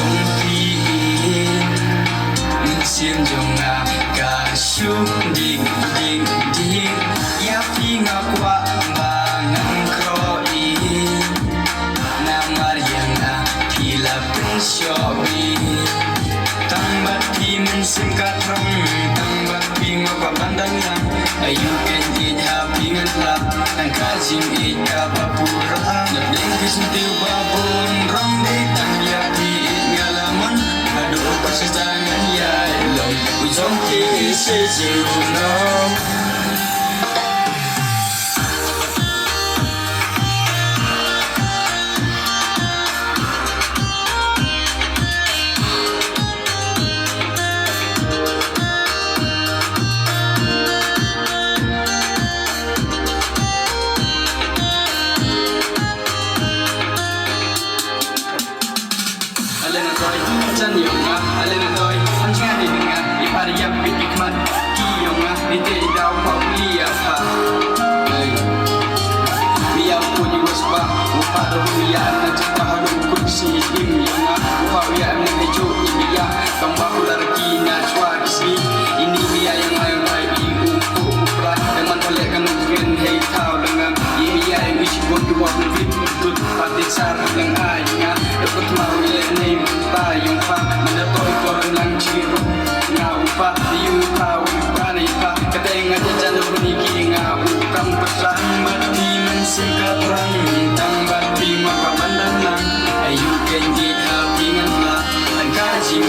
sông phi xiêm dòng ngà cả sung ding ding ding ya phi ngà qua ba ngăn kro i nam mariang na phi la pun shobi tang bat phi min sim ka trong tang bat phi ngà qua bandang lang ayu ken i ha phi ngan la tang ka jing i ka ba pura na ding kisim tiu ba bon ram de tang ya phi ngalaman adu ko sa tangan ya long ujong ki se jiu no chân nhiều ngã, lên là tôi, anh nghe đi đừng ngã, đi pha đi dập bị bị mất, khi nhiều ngã, đi tê đau khổ đi à pha, biar pun you was back, upah rupiah nak cakap harum kursi im yang upah biar nak hijau biar tambah ular kina cuak sini, ini biar yang lain lain ibu upah, teman boleh kan mungkin hey tahu dengan, ini biar yang isi pun dua mungkin untuk pati sarap yang ayah, dapat mau lihat ni tayung pak, mana toy koran lang ciru, ngau pak, you tahu upah ni pak, kedengar jajan bunyi ngau kam pesan mati. Singkat rang tang bat phi ma pa bandang lang ayu ken ji ha phi ngan la an ka jing